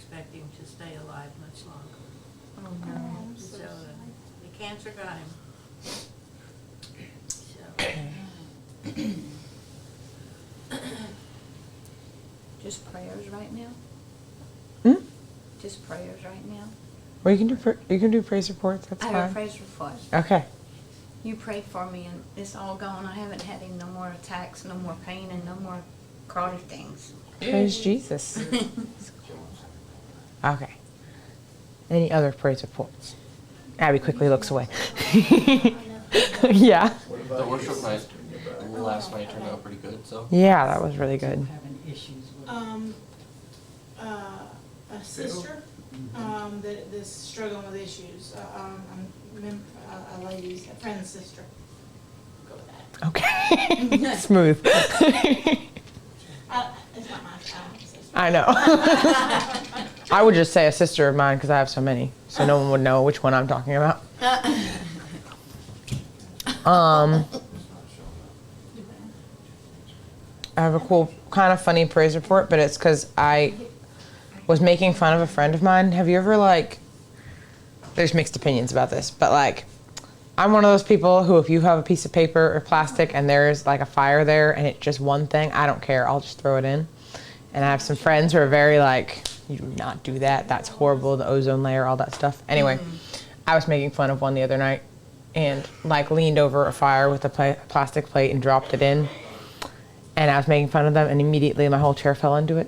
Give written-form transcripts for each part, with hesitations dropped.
expect him to stay alive much longer. Oh, no. So the cancer got him. So, Just prayers right now? Hmm? Just prayers right now? Well, you can do praise reports. That's I fine. have a praise report. Okay. You prayed for me and it's all gone. I haven't had no more attacks, no more pain, and no more crawly things. Praise Jesus. Okay. Any other praise reports? Abby quickly looks away. Yeah. The worship night last night turned out pretty good, so. Yeah, that was really good. Having issues with A sister that's struggling with issues. A lady's, a friend's sister. Go with that. Okay. Smooth. It's not my sister. I know. I would just say a sister of mine because I have so many, so no one would know which one I'm talking about. I have a cool, kind of funny praise report, but it's because I was making fun of a friend of mine. Have you ever, like, there's mixed opinions about this, but, like, I'm one of those people who if you have a piece of paper or plastic and there's, like, a fire there and it's just one thing, I don't care. I'll just throw it in. And I have some friends who are very, like, you do not do that. That's horrible, the ozone layer, all that stuff. Anyway, I was making fun of one the other night and, like, leaned over a fire with a plastic plate and dropped it in. And I was making fun of them, and immediately my whole chair fell into it.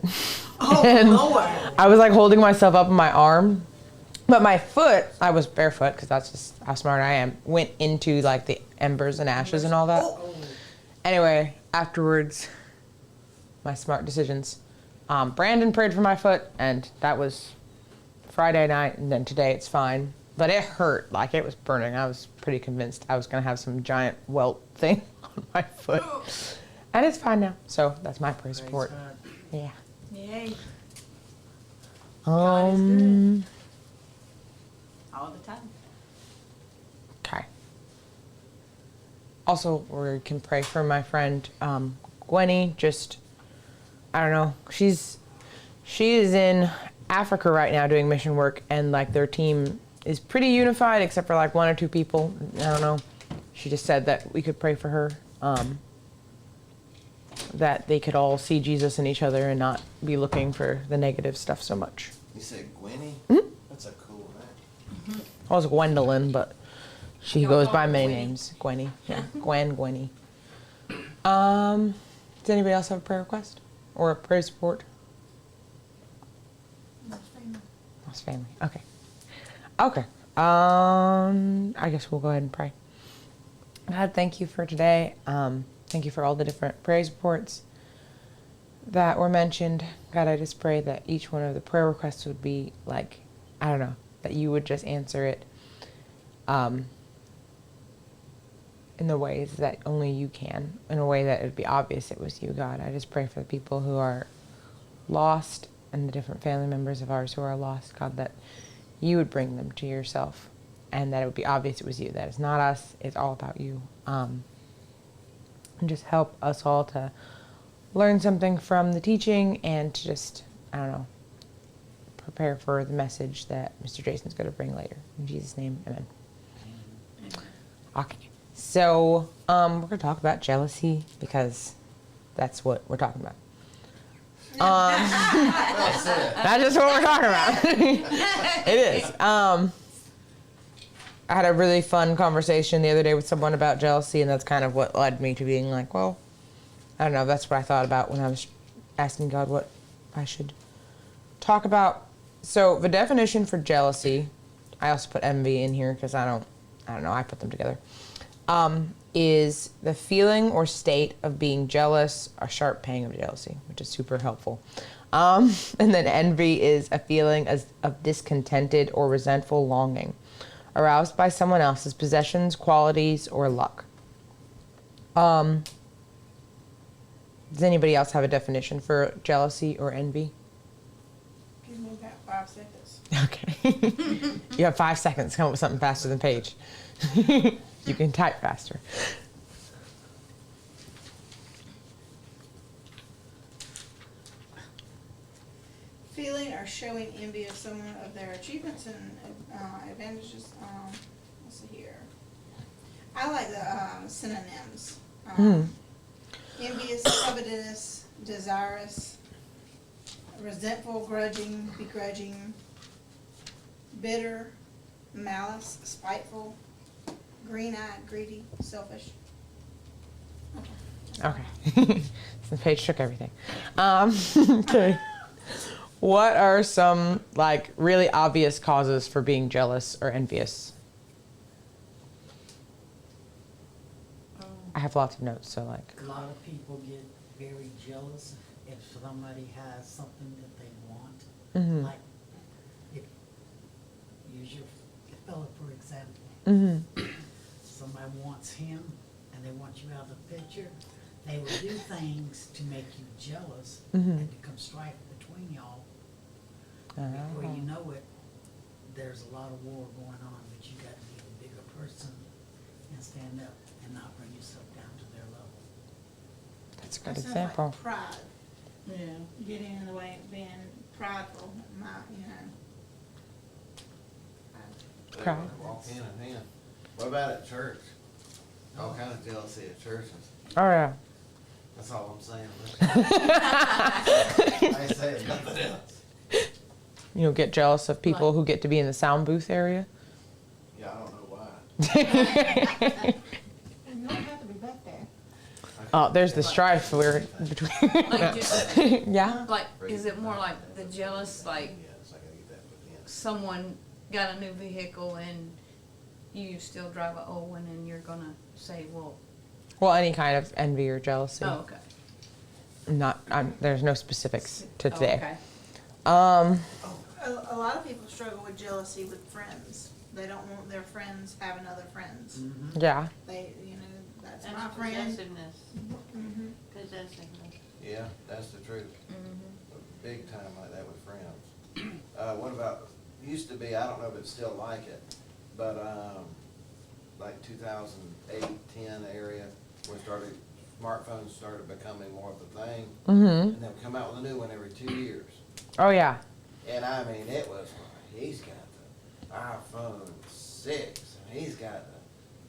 Oh, and Lord. I was like holding myself up in my arm, but my foot, I was barefoot because that's just how smart I am, went into like the embers and ashes and all that. Oh. Anyway, afterwards, my smart decisions. Brandon prayed for my foot, and that was Friday night, and then today it's fine. But it hurt, like it was burning. I was pretty convinced I was gonna have some giant welt thing on my foot. And it's fine now. So that's my praise report. Yeah. Yay. God is good. All the time. Okay. Also, we can pray for my friend Gwenny. Just, I don't know. She is in Africa right now doing mission work, and like their team is pretty unified except for like one or two people. I don't know. She just said that we could pray for her. That they could all see Jesus in each other and not be looking for the negative stuff so much. You said Gwenny? That's a cool name. I was Gwendolyn, but she goes by many names. Gwenny. Yeah. Gwenny. Does anybody else have a prayer request? Or a praise report? Lost family. Okay. Okay. I guess we'll go ahead and pray. God, thank you for today. Thank you for all the different praise reports that were mentioned. God, I just pray that each one of the prayer requests would be like, I don't know, that you would just answer it in the ways that only you can, in a way that it would be obvious it was you, God. I just pray for the people who are lost and the different family members of ours who are lost, God, that you would bring them to yourself and that it would be obvious it was you, that it's not us, it's all about you. And just help us all to learn something from the teaching and to just, I don't know, prepare for the message that Mr. Jason's going to bring later. In Jesus' name, amen. Okay, so we're going to talk about jealousy because that's what we're talking about. That's just what we're talking about. It is. I had a really fun conversation the other day with someone about jealousy, and that's kind of what led me to being like, well, I don't know, that's what I thought about when I was asking God what I should talk about. So the definition for jealousy, I also put envy in here because I don't know, I put them together, is the feeling or state of being jealous, a sharp pang of jealousy, which is super helpful. And then envy is a feeling of discontented or resentful longing, aroused by someone else's possessions, qualities, or luck. Does anybody else have a definition for jealousy or envy? Give me about 5 seconds. Okay. You have 5 seconds to come up with something faster than Paige. You can type faster. feeling or showing envy of someone of their achievements and advantages. Let's see here. I like the synonyms. Envious, covetous, desirous, resentful, grudging, begrudging, bitter, malice, spiteful, green-eyed, greedy, selfish. Okay. The page took everything. Okay. What are some like really obvious causes for being jealous or envious? I have lots of notes, so like. A lot of people get very jealous if somebody has something that they want. Mhm. Like, if, use your fella for example. Mhm. Somebody wants him and they want you out of the picture. They will do things to make you jealous Mhm. and become strife between y'all. Before you know it, there's a lot of war going on, but you got to be the bigger person and stand up and not bring yourself down to their level. That's a good That sounds example. like pride, Yeah. getting in the way of being prideful, you know. They Pride. walk hand in hand. What about at church? All kind of jealousy at churches. Oh yeah. That's all I'm saying. I ain't saying nothing else. You get jealous of people who get to be in the sound booth area. Yeah, I don't know why. You don't have to be back there. Oh, there's the strife we're between. Like, just, Yeah. like, is it more like the jealous, like Yes, I gotta get that put in. someone got a new vehicle and you still drive an old one and you're gonna say, well, Well, any kind of envy or jealousy. oh, okay. There's no specifics to Oh, today. okay. A lot of people struggle with jealousy with friends. They don't want their friends having other friends. Yeah. They, you know, that's That's my friend. possessiveness. Mhm. Possessiveness. Yeah, that's the truth. Big time like that with friends. What about, used to be, I don't know if it's still like it, but, like 2008, 10 area, smartphones started becoming more of a thing. Mhm. And they'll come out with a new one every 2 years. Oh yeah. And I mean, it was, he's got the iPhone 6, and he's got the,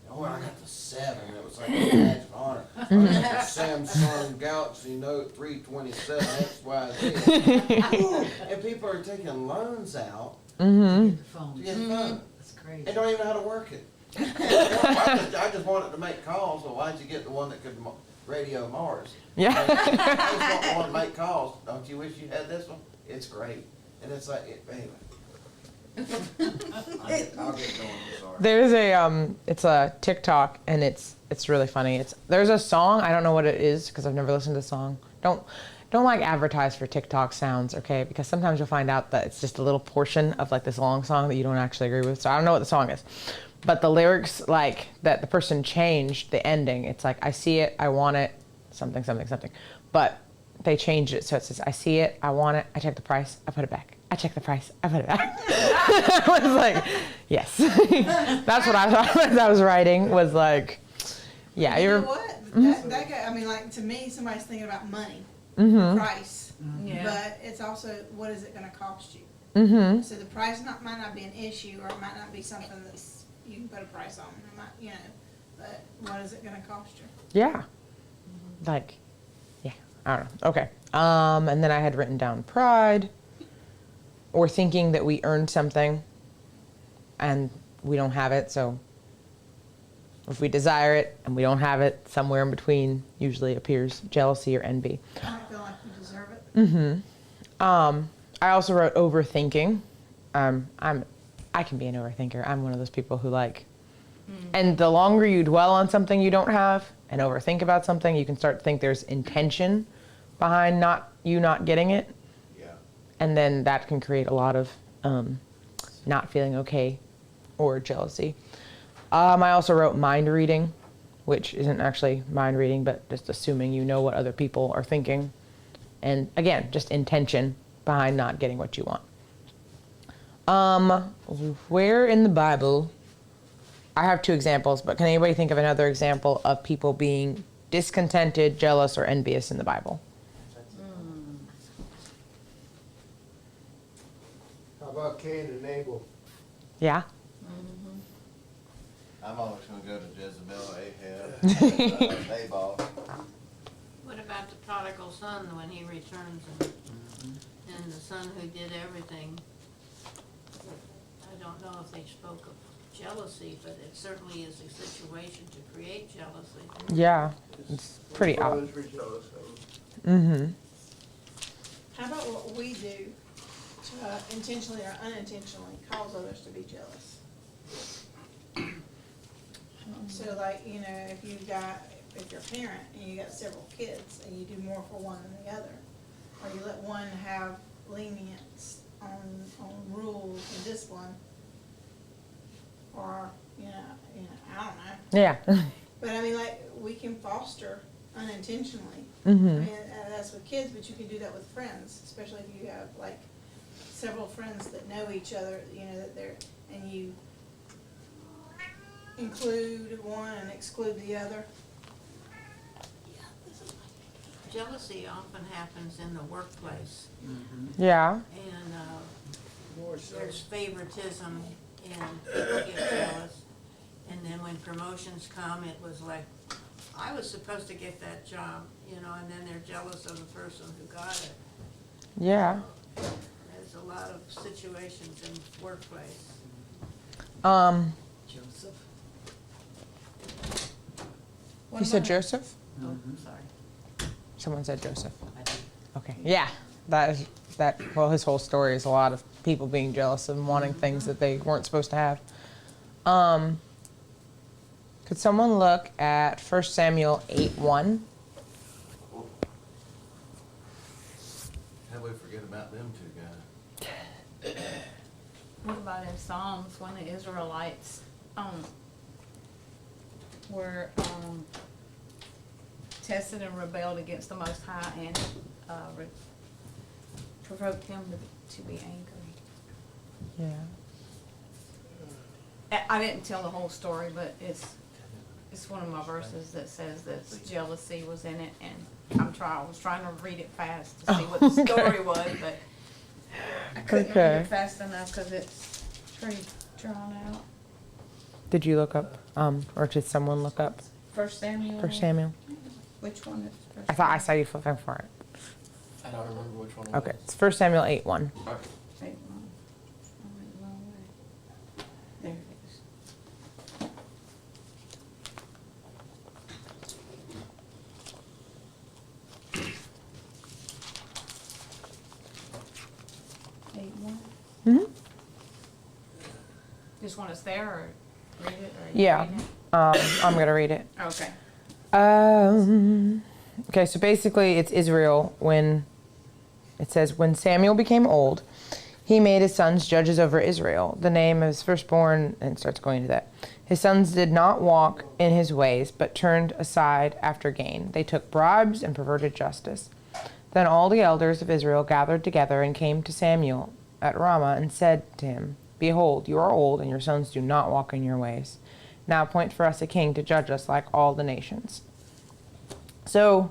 I got the 7, it was like a badge of honor. I got the Samsung Galaxy Note 327 XYZ. And people are taking loans out Mhm. Get the phone. to get the phone, That's crazy. and don't even know how to work it. I just wanted to make calls, so why'd you get the one that could radio Mars? Yeah. I just want to make calls, don't you wish you had this one? It's great, and it's like, anyway. I'll get going, I'm sorry. There's it's a TikTok and it's really funny. There's a song, I don't know what it is because I've never listened to the song. Don't like advertise for TikTok sounds, okay? Because sometimes you'll find out that it's just a little portion of like this long song that you don't actually agree with. So I don't know what the song is. But the lyrics, like that the person changed the ending. It's like, I see it, I want it, something, something, something. But they changed it so it says, I see it, I want it, I check the price, I put it back. I check the price, I put it back. I was like, yes. That's what I thought as I was writing, was like, yeah, You you're. know what? That guy, I mean, like, to me, somebody's thinking about money, Mm-hmm. price, Yeah. but it's also, what is it gonna cost you? Mm-hmm. So the price might not be an issue, or it might not be something that's, you can put a price on, it might, you know, but what is it gonna cost you? Yeah. Like, yeah, I don't know. Okay. And then I had written down pride, or thinking that we earned something and we don't have it. So if we desire it and we don't have it, somewhere in between usually appears jealousy or envy. I don't feel like you deserve it. I also wrote overthinking. I can be an overthinker. I'm one of those people who like, and the longer you dwell on something you don't have and overthink about something, you can start to think there's intention behind not getting it. Yeah. And then that can create a lot of not feeling okay or jealousy. I also wrote mind reading, which isn't actually mind reading, but just assuming you know what other people are thinking. And again, just intention behind not getting what you want. Where in the Bible, I have 2 examples, but can anybody think of another example of people being discontented, jealous, or envious in the Bible? about Cain and Abel? Yeah. I'm always gonna go to Jezebel, Ahab, Nabal. What about the prodigal son when he returns and the son who did everything? I don't know if they spoke of jealousy, but it certainly is a situation to create jealousy. Yeah. It's pretty odd. Brothers were jealous of him. Mm-hmm. How about what we do to intentionally or unintentionally cause others to be jealous? So like, you know, if you're a parent and you got several kids and you do more for one than the other, or you let one have lenience on rules and discipline, or, I don't know. Yeah. But I mean, like, we can foster unintentionally. Mm-hmm. I mean, that's with kids, but you can do that with friends, especially if you have like several friends that know each other, that they're, and you include one and exclude the other. Jealousy often happens in the workplace, Yeah. and More so. there's favoritism, and people get jealous. And then when promotions come, it was like, I was supposed to get that job, and then they're jealous of the person who got it. Yeah. There's a lot of situations in the workplace. Joseph. You said Joseph? Oh, sorry. Someone said Joseph. I did. Okay. Yeah. Well, his whole story is a lot of people being jealous and wanting things that they weren't supposed to have. Could someone look at 1 Samuel 8:1? How we forget about them two guys? What about in Psalms when the Israelites were tested and rebelled against the Most High and provoked him to be angry? Yeah. I didn't tell the whole story, but it's one of my verses that says that jealousy was in it, and I was trying to read it fast to see what the story was, but I couldn't read Okay. it fast enough because it's pretty drawn out. Did you look up, or did someone look up 1 Samuel. 1 Samuel? Which one is first? I thought I saw you flipping for it. I don't remember which one it Okay, was. it's 1 Samuel 8:1. Okay. Wait, one. I went the wrong way. There it is. Eight one. Mm-hmm. Just want us there or read it or? you Yeah. reading it? I'm gonna read it. Okay. Okay, so basically it's Israel when it says, when Samuel became old, he made his sons judges over Israel. The name of his firstborn, and it starts going to that. His sons did not walk in his ways, but turned aside after gain. They took bribes and perverted justice. Then all the elders of Israel gathered together and came to Samuel at Ramah and said to him, behold, you are old, and your sons do not walk in your ways. Now appoint for us a king to judge us like all the nations. So,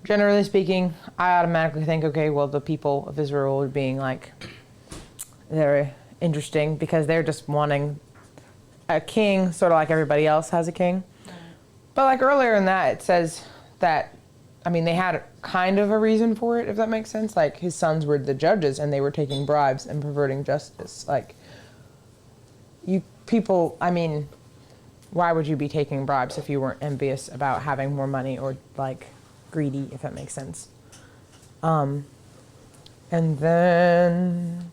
generally speaking, I automatically think, okay, well, the people of Israel are being like, they're interesting because they're just wanting a king, sort of like everybody else has a king. But like earlier in that, it says that, I mean, they had kind of a reason for it, if that makes sense. Like, his sons were the judges and they were taking bribes and perverting justice. Like, you people, I mean, why would you be taking bribes if you weren't envious about having more money or like greedy, if that makes sense? And then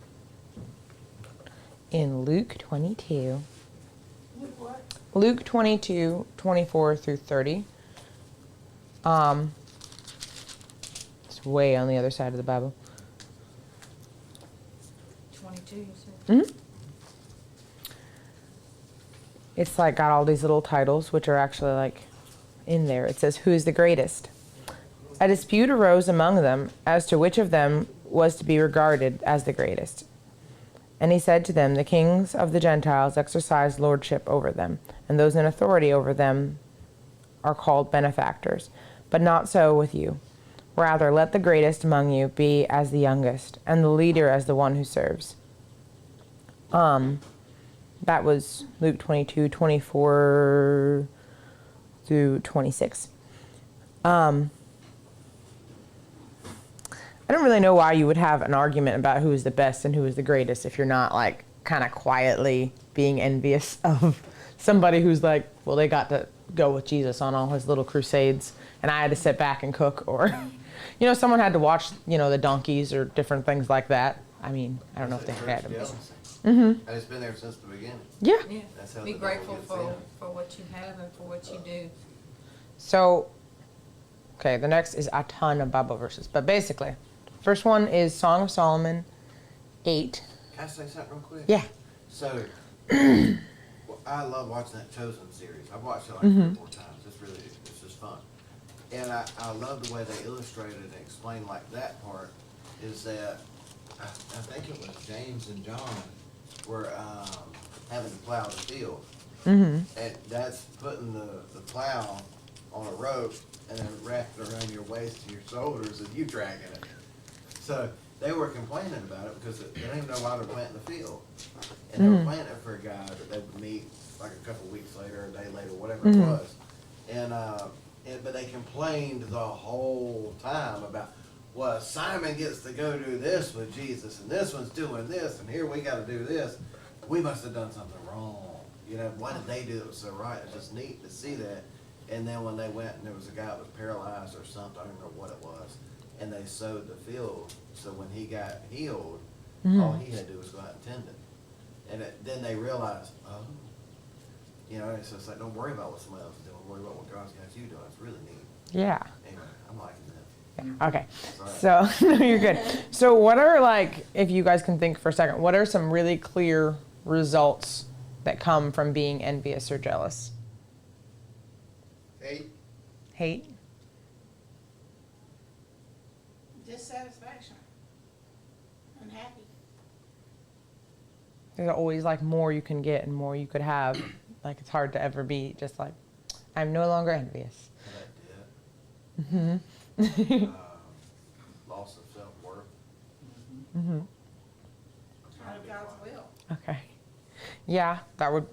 in Luke 22, What? Luke 22, 24 through 30. It's way on the other side of the Bible. 22, you said? Mm-hmm. It's like got all these little titles, which are actually like in there. It says, who is the greatest? A dispute arose among them as to which of them was to be regarded as the greatest. And he said to them, the kings of the Gentiles exercise lordship over them, and those in authority over them are called benefactors. But not so with you. Rather, let the greatest among you be as the youngest, and the leader as the one who serves. That was Luke 22:24 through 26. I don't really know why you would have an argument about who is the best and who is the greatest if you're not like kind of quietly being envious of somebody who's like, well, they got to go with Jesus on all his little crusades and I had to sit back and cook, or someone had to watch the donkeys or different things like that. I mean, I don't know if they had them. And it's been there since the beginning. Yeah. Yeah. That's how Be the devil grateful gets for, in. for what you have and for what you do. So, okay, the next is a ton of Bible verses, but basically, first one is Song of Solomon 8. Can I say something real quick? Yeah. So, well, I love watching that Chosen series. I've watched it like 3 or 4 times. It's just fun. And I love the way they illustrated and explained like that part is that I think it was James and John were having to plow the field. And that's putting the plow on a rope and then wrapping it around your waist and your shoulders and you dragging it. So they were complaining about it because they didn't even know why they're planting the field. And they were planting it for a guy that they would meet like a couple weeks later, a day later, whatever it was. But they complained the whole time about, well, Simon gets to go do this with Jesus, and this one's doing this, and here we got to do this. We must have done something wrong. Why did they do it so right? It's just neat to see that. And then when they went and there was a guy that was paralyzed or something, I don't remember what it was, and they sowed the field. So when he got healed, all he had to do was go out and tend it. And then they realized, oh, so it's like, don't worry about what somebody else is doing. Worry about what God's got you doing. It's really neat. Yeah. Anyway, I'm liking that. Okay. Sorry. So, no, you're good. So what are, like, if you guys can think for a second, what are some really clear results that come from being envious or jealous? Hate? Dissatisfaction. Unhappy. There's always, like, more you can get and more you could have. Like, it's hard to ever be just like, I'm no longer envious. That loss of self-worth. Out of God's will. Okay. Yeah, that'd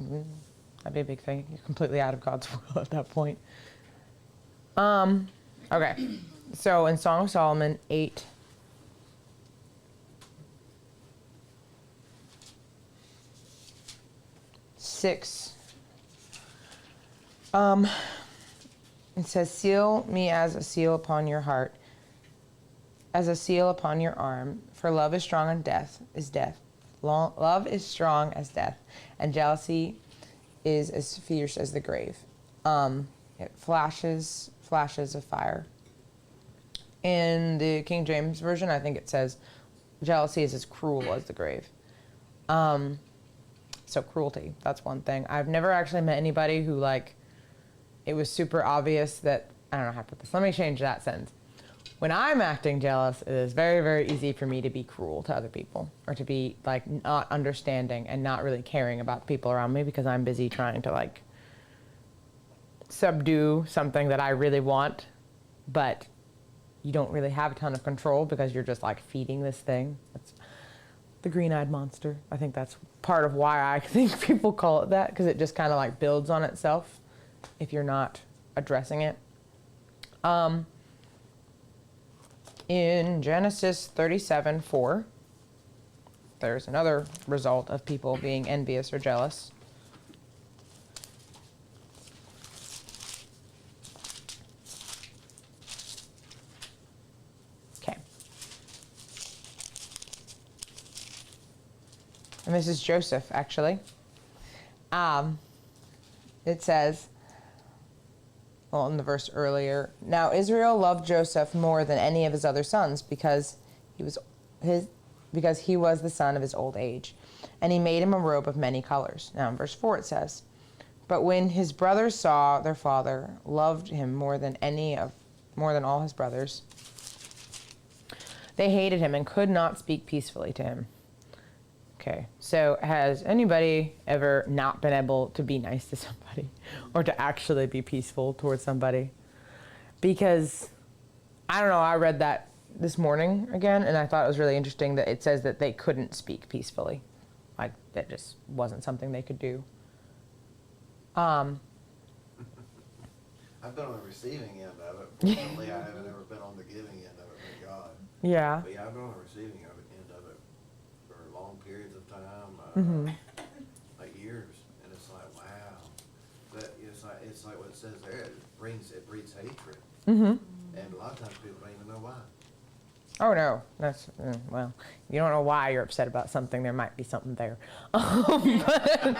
be a big thing. You're completely out of God's will at that point. Okay. So in Song of Solomon 8, it says, seal me as a seal upon your heart, as a seal upon your arm, for love is strong and death is death. Love is strong as death, and jealousy is as fierce as the grave. It flashes of fire. In the King James Version, I think it says, jealousy is as cruel as the grave. So cruelty, that's one thing. I've never actually met anybody who, like, it was super obvious that, I don't know how to put this. Let me change that sentence. When I'm acting jealous, it is very, very easy for me to be cruel to other people or to be, like, not understanding and not really caring about the people around me because I'm busy trying to, like, subdue something that I really want, but you don't really have a ton of control because you're just, like, feeding this thing. It's the green-eyed monster. I think that's part of why I think people call it that, because it just kind of, like, builds on itself if you're not addressing it. In Genesis 37:4, there's another result of people being envious or jealous. Okay. And this is Joseph, actually. It says, well, in the verse earlier, now Israel loved Joseph more than any of his other sons because he was the son of his old age, and he made him a robe of many colors. Now in verse 4 it says, but when his brothers saw their father loved him more than all his brothers, they hated him and could not speak peacefully to him. Okay, so has anybody ever not been able to be nice to somebody or to actually be peaceful towards somebody? Because, I don't know, I read that this morning again, and I thought it was really interesting that it says that they couldn't speak peacefully. Like, that just wasn't something they could do. I've been on the receiving end of it. Fortunately, I haven't ever been on the giving end of it, thank God. Yeah. But yeah, I've been on the receiving end of it for long periods of time, like years, and it's like, wow. But it's like what it says there, it breeds hatred. Mm-hmm. And a lot of times people don't even know why. Oh no, that's well. You don't know why you're upset about something. There might be something there. But,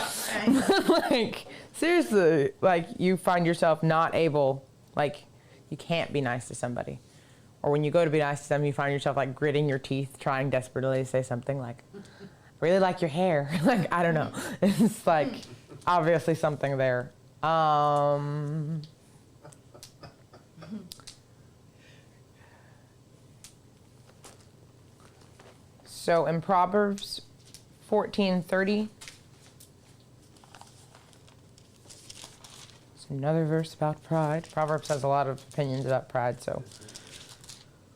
like, seriously, like, you find yourself not able, like, you can't be nice to somebody, or when you go to be nice to them, you find yourself like gritting your teeth, trying desperately to say something like, "I really like your hair." Like, I don't know. It's like obviously something there. So in Proverbs 14:30, it's another verse about pride. Proverbs has a lot of opinions about pride, so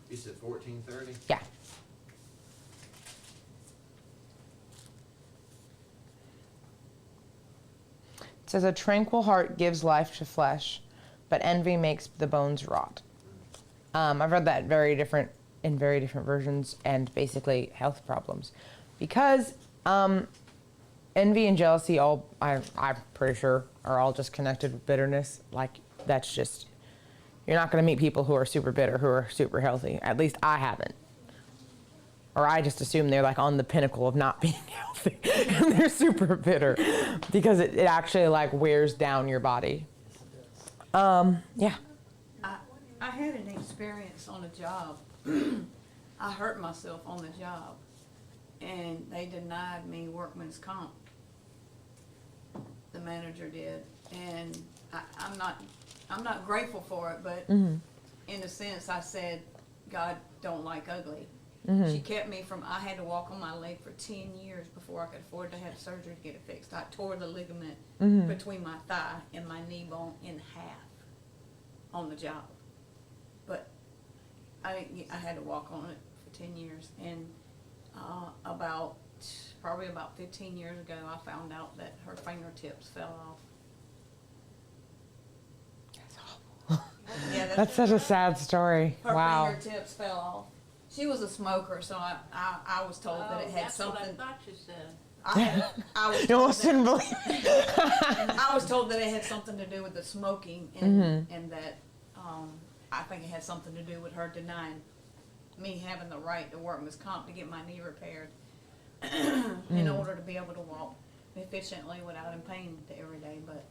You said 14:30? yeah. It says, "A tranquil heart gives life to flesh, but envy makes the bones rot." I've read that in very different versions, and basically health problems, because envy and jealousy I'm pretty sure are all just connected with bitterness. Like, that's just, you're not going to meet people who are super bitter who are super healthy. At least I haven't. Or I just assume they're like on the pinnacle of not being healthy and they're super bitter, because it actually like wears down your body. Yeah. I had an experience on a job. I hurt myself on the job, and they denied me workman's comp. The manager did, and I'm not grateful for it, but in a sense, I said, God don't like ugly. She kept me from, I had to walk on my leg for 10 years before I could afford to have surgery to get it fixed. I tore the ligament between my thigh and my knee bone in half on the job. But I had to walk on it for 10 years. And probably about 15 years ago, I found out that her fingertips fell off. That's awful. Yeah, That's such a sad story. her Wow. fingertips fell off. She was a smoker, so I was told that it had That's something. what I thought you said. I was You told almost didn't believe it. I was told that it had something to do with the smoking, and that I think it had something to do with her denying me having the right to workman's comp to get my knee repaired in order to be able to walk efficiently without in pain every day. But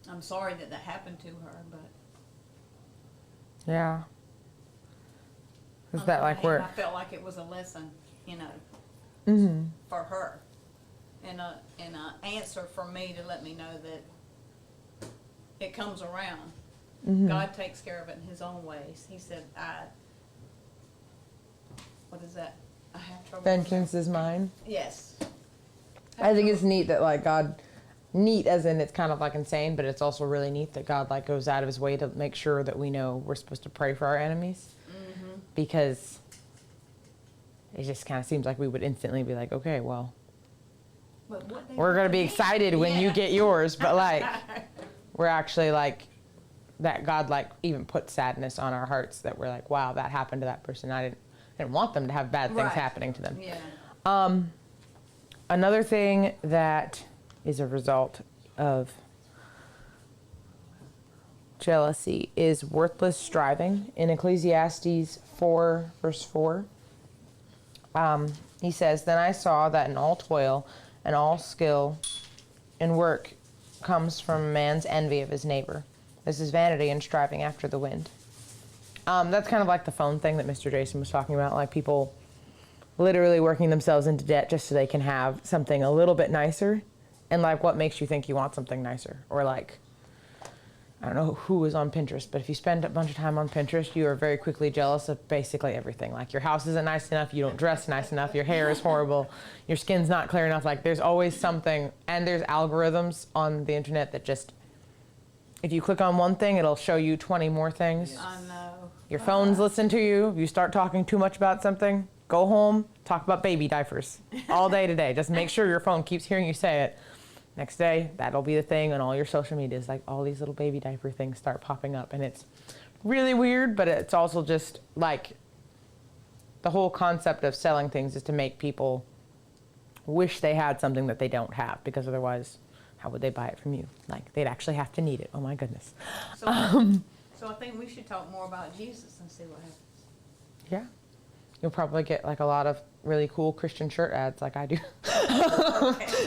I'm sorry that happened to her. But Yeah. Is on that the like hand, where? I felt like it was a lesson, for her, and a answer for me to let me know that it comes around. God takes care of it in His own ways. He said, what is that? I have trouble. Vengeance is mine. Yes. I think it's neat that like God, neat as in it's kind of like insane, but it's also really neat that God like goes out of His way to make sure that we know we're supposed to pray for our enemies, because it just kind of seems like we would instantly be like, okay, well, But what they we're gonna be did- excited when you Yeah. get yours, but like we're actually like that God like even put sadness on our hearts that we're like, wow, that happened to that person. I didn't want them to have bad things Right. happening to them. Yeah. Another thing that is a result of jealousy is worthless striving. In Ecclesiastes 4, verse 4, he says, "Then I saw that in all toil and all skill and work comes from man's envy of his neighbor. This is vanity and striving after the wind." That's kind of like the phone thing that Mr. Jason was talking about, like people literally working themselves into debt just so they can have something a little bit nicer. And like, what makes you think you want something nicer? Or like, I don't know who is on Pinterest, but if you spend a bunch of time on Pinterest, you are very quickly jealous of basically everything. Like, your house isn't nice enough, you don't dress nice enough, your hair is horrible, your skin's not clear enough. Like, there's always something, and there's algorithms on the internet that just, if you click on one thing, it'll show you 20 more things. I know. Your phones listen to you. If you start talking too much about something, go home, talk about baby diapers all day today. Just make sure your phone keeps hearing you say it. Next day, that'll be the thing on all your social medias. Like all these little baby diaper things start popping up, and it's really weird, but it's also just like the whole concept of selling things is to make people wish they had something that they don't have, because otherwise, how would they buy it from you? Like they'd actually have to need it. Oh my goodness. So, so I think we should talk more about Jesus and see what happens. Yeah. You'll probably get like a lot of really cool Christian shirt ads like I do.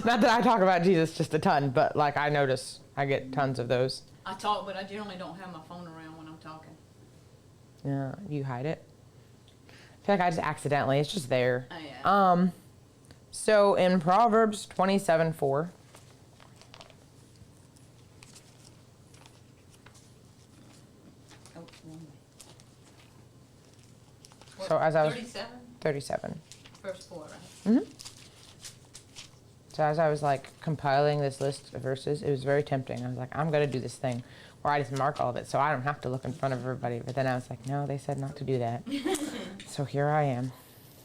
Not that I talk about Jesus just a ton, but like I notice I get tons of those. I talk, but I generally don't have my phone around when I'm talking. Yeah, you hide it. I feel like I just accidentally, it's just there. Oh, yeah. So in Proverbs 27:4. Oh, one way. So as I was 37? 37. First 4, right? Mm-hmm. So as I was like compiling this list of verses, it was very tempting. I was like, I'm gonna do this thing where I just mark all of it so I don't have to look in front of everybody. But then I was like, no, they said not to do that. So here I am.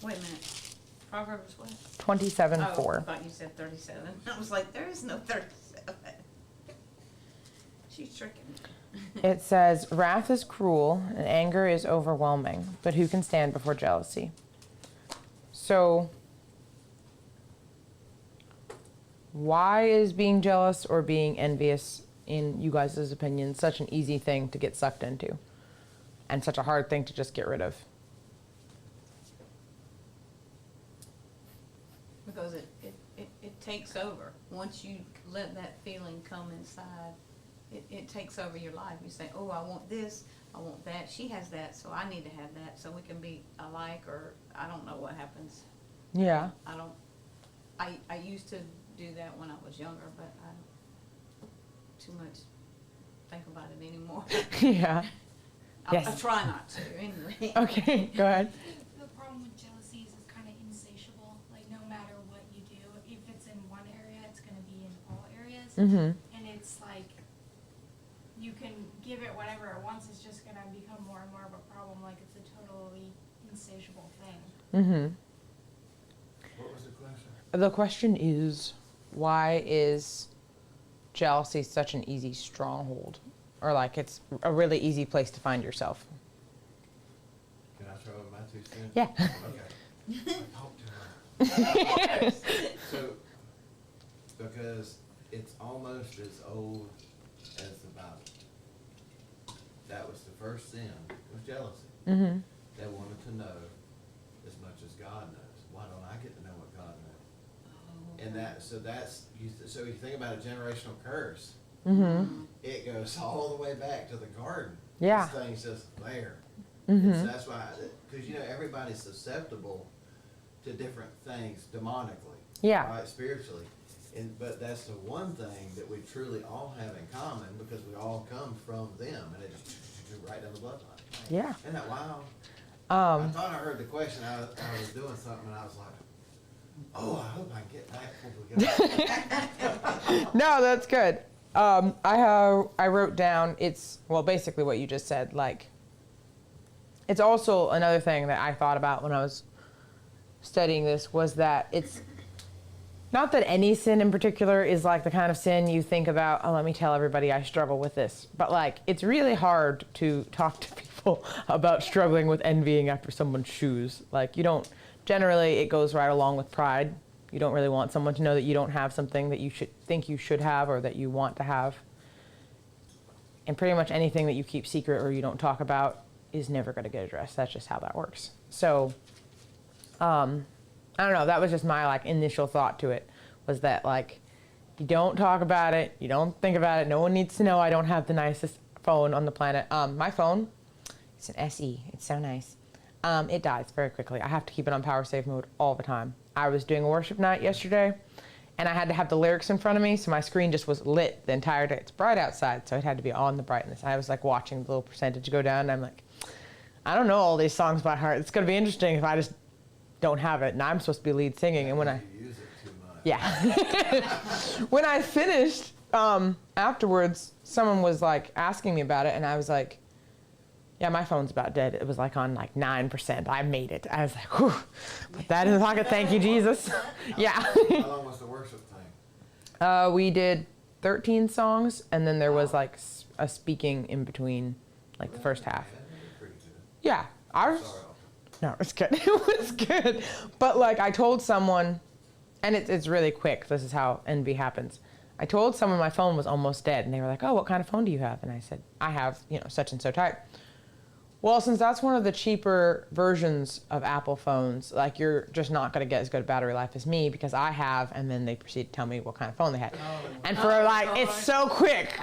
Wait a minute. Proverbs what? 27:4. Oh, I thought you said 37. I was like, there is no 37. She's tricking me. It says, wrath is cruel and anger is overwhelming, but who can stand before jealousy? So, why is being jealous or being envious, in you guys' opinion, such an easy thing to get sucked into? And such a hard thing to just get rid of? Because it takes over. Once you let that feeling come inside, it takes over your life. You say, oh, I want this, I want that. She has that, so I need to have that, so we can be alike, or I don't know what happens. Yeah. I used to do that when I was younger, but I don't too much think about it anymore. Yeah. I Yes. try not to, anyway. Okay, go ahead. The problem with jealousy is it's kind of insatiable. Like no matter what you do, if it's in one area, it's going to be in all areas. Mm-hmm. And it's like you can give it whatever it wants. It's just going to become more and more of a problem. Like it's a totally insatiable thing. Mm-hmm. What was the question? The question is, why is jealousy such an easy stronghold? Or like it's a really easy place to find yourself? Can I throw in my 2 cents? Yeah. Okay. I talk too much. So, because it's almost as old as the Bible. That was the first sin, was jealousy. Mm-hmm. They wanted to know as much as God knows. Why don't I get to know what God knows? And so you think about a generational curse. Mm-hmm. It goes all the way back to the garden. Yeah. This thing's just there. Mm-hmm. And so that's why, because everybody's susceptible to different things demonically. Yeah. Right, spiritually. But that's the one thing that we truly all have in common, because we all come from them, and it just right down the bloodline. Yeah. Isn't that wild? I Um, thought I heard the question. I was doing something, and I was like, oh, I hope I can get back before we get no, that's good. I wrote down, it's, well, basically what you just said, like, it's also another thing that I thought about when I was studying this, was that it's not that any sin in particular is like the kind of sin you think about, oh, let me tell everybody I struggle with this. But like, it's really hard to talk to people about struggling with envying after someone's shoes. Like, you don't, generally it goes right along with pride. You don't really want someone to know that you don't have something that you think you should have or that you want to have. And pretty much anything that you keep secret or you don't talk about is never going to get addressed. That's just how that works. So, I don't know. That was just my like initial thought to it, was that like, you don't talk about it. You don't think about it. No one needs to know I don't have the nicest phone on the planet. My phone, it's an SE. It's so nice. It dies very quickly. I have to keep it on power save mode all the time. I was doing a worship night yesterday, and I had to have the lyrics in front of me, so my screen just was lit the entire day. It's bright outside, so it had to be on the brightness. I was like watching the little percentage go down, and I'm like, I don't know all these songs by heart. It's going to be interesting if I just don't have it, and I'm supposed to be lead singing. And when I You use it too much. yeah, when I finished, afterwards, someone was like asking me about it, and I was like, Yeah, my phone's about dead. It was like on like 9%. I made it. I was like, whew, put that in the pocket. Thank you, Jesus. Yeah. How long was the worship thing? We did 13 songs, and then there was like a speaking in between, like the first half. Yeah, that was pretty good. Yeah, ours. Sorry. No, it's good. It was good. But like I told someone, and it's really quick. This is how envy happens. I told someone my phone was almost dead, and they were like, "Oh, what kind of phone do you have?" And I said, "I have, such and so type." Well, since that's one of the cheaper versions of Apple phones, like you're just not going to get as good a battery life as me because I have, and then they proceed to tell me what kind of phone they had. And for it's so quick.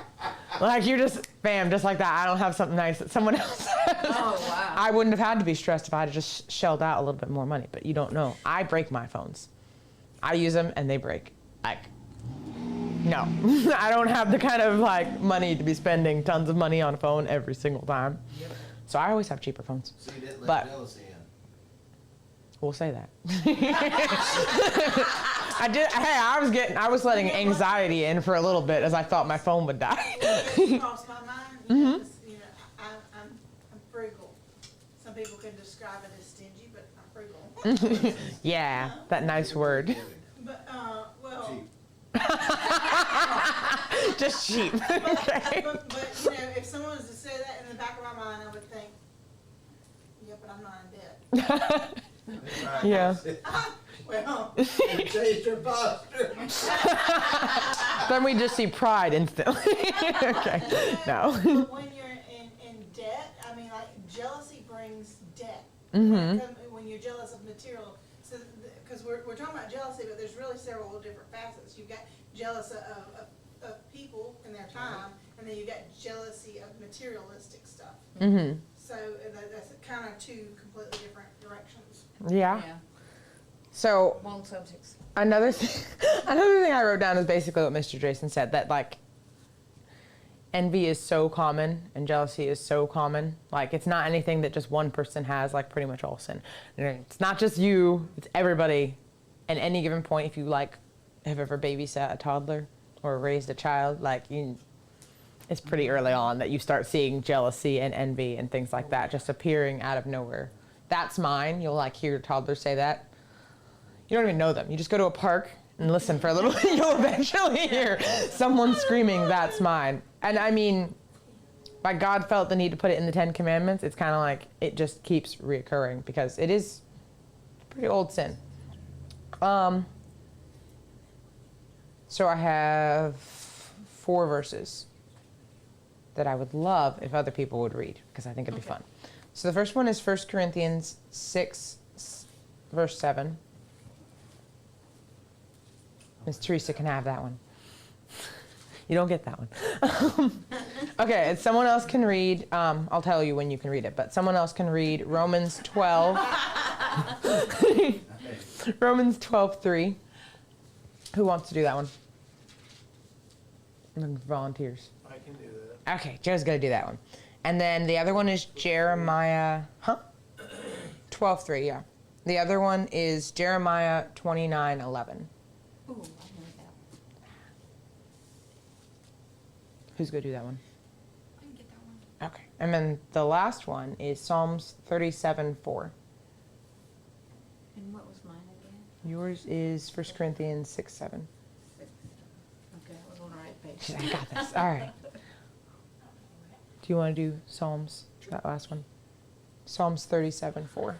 Like you just, bam, just like that. I don't have something nice that someone else has. Oh, wow. I wouldn't have had to be stressed if I had just shelled out a little bit more money, but you don't know. I break my phones. I use them and they break. Like, no. I don't have the kind of like money to be spending tons of money on a phone every single time. Yep. So I always have cheaper phones. So you didn't let But- jealousy in. We'll say that. I was letting anxiety in for a little bit as I thought my phone would die. It crossed my mind, because, I'm frugal. Some people can describe it as stingy, but I'm frugal. Yeah, that nice word. But, well, Cheap. Just cheap. Okay. but, if someone was to say that in the back of my mind, I would think, yeah, but I'm not in debt. Right. Yeah. Well, You changed your posture. Then we just see pride instantly. Okay. No. but when you're in debt, I mean, like, jealousy brings debt. Mhm. When you're jealous of material, so, because we're talking about jealousy, but there's really several different facets. You've got jealous of people and their time, and then you've got jealousy of materialistic stuff. Mhm. So that's kind of two completely different directions. Yeah. So Long subjects. another thing I wrote down is basically what Mr. Jason said, that like envy is so common and jealousy is so common. Like it's not anything that just one person has, like pretty much all sin. And it's not just you, it's everybody. At any given point, if you like have ever babysat a toddler or raised a child, like it's pretty early on that you start seeing jealousy and envy and things like that just appearing out of nowhere. That's mine. You'll like hear toddlers say that. You don't even know them. You just go to a park and listen for a little bit. You'll eventually hear someone screaming, "That's mine." And I mean, by God felt the need to put it in the 10 Commandments, it's kind of like it just keeps reoccurring because it is pretty old sin. So I have 4 verses that I would love if other people would read because I think it'd be fun. So the first one is 1 Corinthians 6, verse 7. Miss Teresa can have that one. You don't get that one. Okay, and someone else can read, I'll tell you when you can read it, but someone else can read Romans 12. Romans 12:3. Who wants to do that one? Volunteers. I can do that. Okay, Joe's gonna do that one. And then the other one is Jeremiah, 12:3, yeah. The other one is Jeremiah 29:11. Ooh, I know that. Who's gonna do that one? I can get that one. Okay. And then the last one is Psalms 37:4. And what was mine again? Yours is 1 Corinthians 6:7. 6. Okay, I was on the right page. She's like, I got this. All right. Do you want to do Psalms, that last one? Psalms 37:4.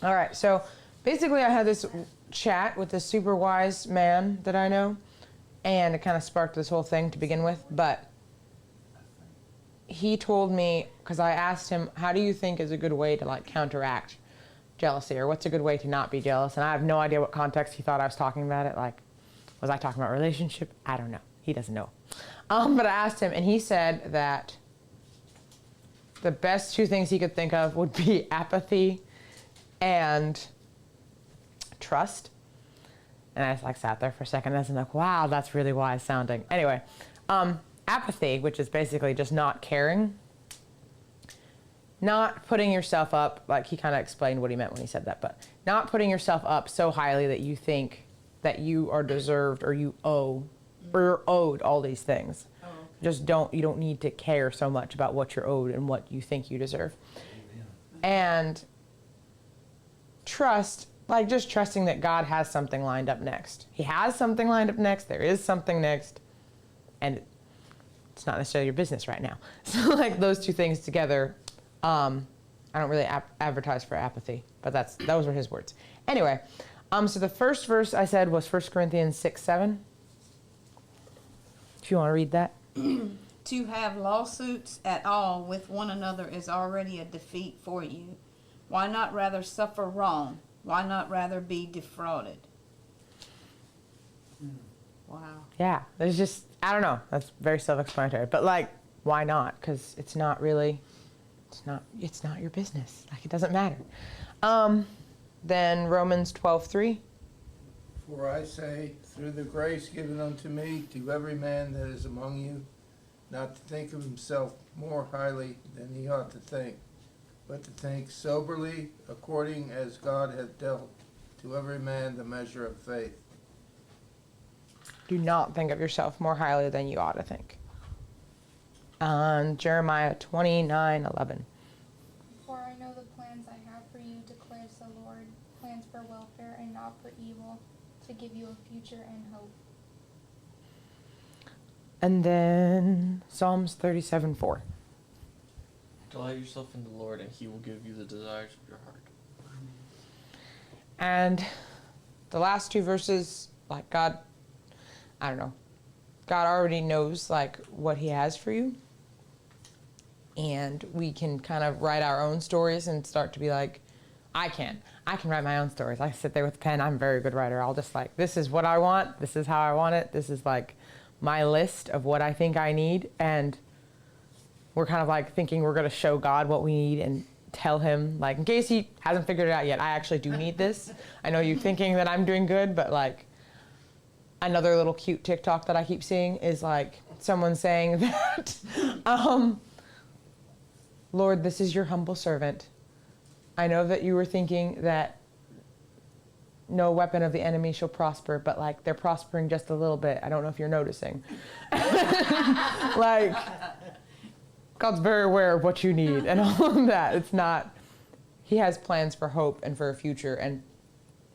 All right, so basically I had this chat with this super wise man that I know, and it kind of sparked this whole thing to begin with, but he told me, because I asked him, how do you think is a good way to like counteract jealousy, or what's a good way to not be jealous? And I have no idea what context he thought I was talking about it. Like, was I talking about relationship? I don't know. He doesn't know. But I asked him, and he said that the best 2 things he could think of would be apathy and trust. And I just like sat there for a second and I was like, wow, that's really wise sounding. Anyway, apathy, which is basically just not caring, not putting yourself up, like he kind of explained what he meant when he said that, but not putting yourself up so highly that you think that you are deserved or you owe or you're owed all these things. Just don't, you don't need to care so much about what you're owed and what you think you deserve. And trust, like just trusting that God has something lined up next. He has something lined up next. There is something next. And it's not necessarily your business right now. So like those two things together, I don't really advertise for apathy, but those were his words. Anyway, so the first verse I said was 1 Corinthians 6:7. If you want to read that. To have lawsuits at all with one another is already a defeat for you. Why not rather suffer wrong? Why not rather be defrauded? Wow. Yeah, there's just, I don't know. That's very self-explanatory. But like, why not? Because it's not really, it's not your business. Like, it doesn't matter. Then Romans 12:3. For I say, through the grace given unto me, to every man that is among you, not to think of himself more highly than he ought to think, but to think soberly, according as God hath dealt to every man the measure of faith. Do not think of yourself more highly than you ought to think. Jeremiah 29:11. For I know the plans I have for you, declares the Lord, plans for welfare and not for evil, to give you a future and hope. And then Psalms 37:4. Delight yourself in the Lord, and he will give you the desires of your heart. And the last two verses, like God, I don't know, God already knows like what he has for you. And we can kind of write our own stories and start to be like, I can write my own stories. I sit there with a pen. I'm a very good writer. I'll just like, this is what I want. This is how I want it. This is like my list of what I think I need. And we're kind of like thinking we're going to show God what we need and tell him, like, in case he hasn't figured it out yet, I actually do need this. I know you're thinking that I'm doing good, but like another little cute TikTok that I keep seeing is like someone saying that, Lord, this is your humble servant. I know that you were thinking that no weapon of the enemy shall prosper, but like they're prospering just a little bit. I don't know if you're noticing. Like, God's very aware of what you need and all of that. It's not, he has plans for hope and for a future and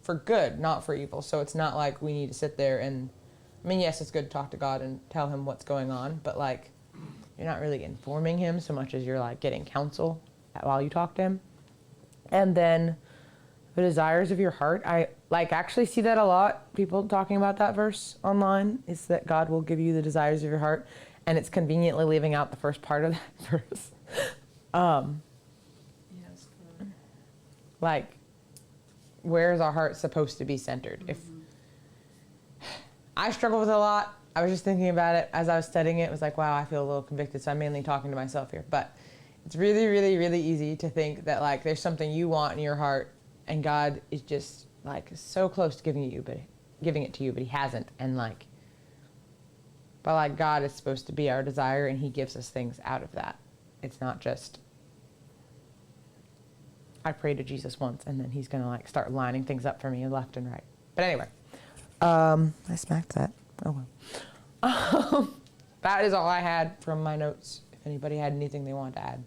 for good, not for evil. So it's not like we need to sit there and, I mean, yes, it's good to talk to God and tell him what's going on, but like, you're not really informing him so much as you're like getting counsel while you talk to him. And then the desires of your heart, I like actually see that a lot. People talking about that verse online is that God will give you the desires of your heart. And it's conveniently leaving out the first part of that verse. Yes, good. Like, where is our heart supposed to be centered? If I struggle with it a lot. I was just thinking about it as I was studying it. It was like, wow, I feel a little convicted. So I'm mainly talking to myself here. But it's really, really, really easy to think that like there's something you want in your heart and God is just like so close to giving it to you, but he hasn't. And like, but like God is supposed to be our desire and he gives us things out of that. It's not just, I prayed to Jesus once and then he's going to like start lining things up for me left and right. But anyway, I smacked that. Oh well. That is all I had from my notes. If anybody had anything they wanted to add.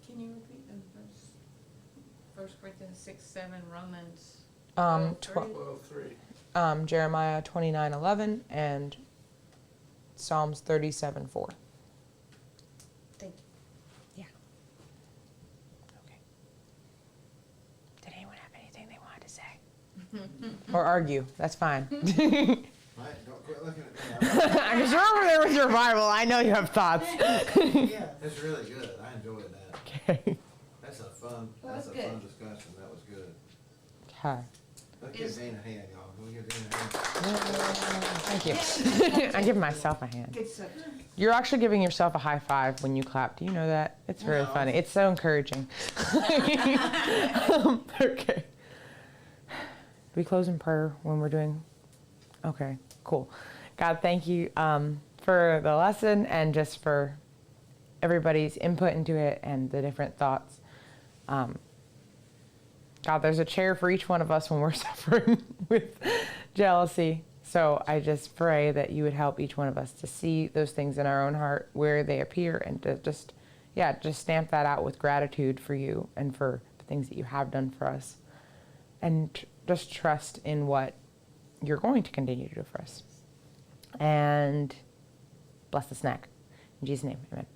Can you repeat the verse? 1 Corinthians 6:7, Romans 12:3. Jeremiah 29:11 and Psalms 37:4. Thank you. Yeah. Okay. Did anyone have anything they wanted to say? Or argue? That's fine. Right, don't quit looking at me. Because you're over there with your Bible. I know you have thoughts. Yeah, it's really good. I enjoyed that. Okay. That's a fun discussion. That was good. Okay. Let's give Dean a hand, y'all. Can we give Dean a hand? Thank you. I give myself a hand. You're actually giving yourself a high five when you clap. Do you know that? It's really No. funny. It's so encouraging. Okay. Do we close in prayer when we're doing? Okay, cool. God, thank you for the lesson and just for everybody's input into it and the different thoughts. God, there's a chair for each one of us when we're suffering with jealousy. So I just pray that you would help each one of us to see those things in our own heart where they appear, and to just stamp that out with gratitude for you and for the things that you have done for us. And just trust in what you're going to continue to do for us. And bless the snack. In Jesus' name, amen.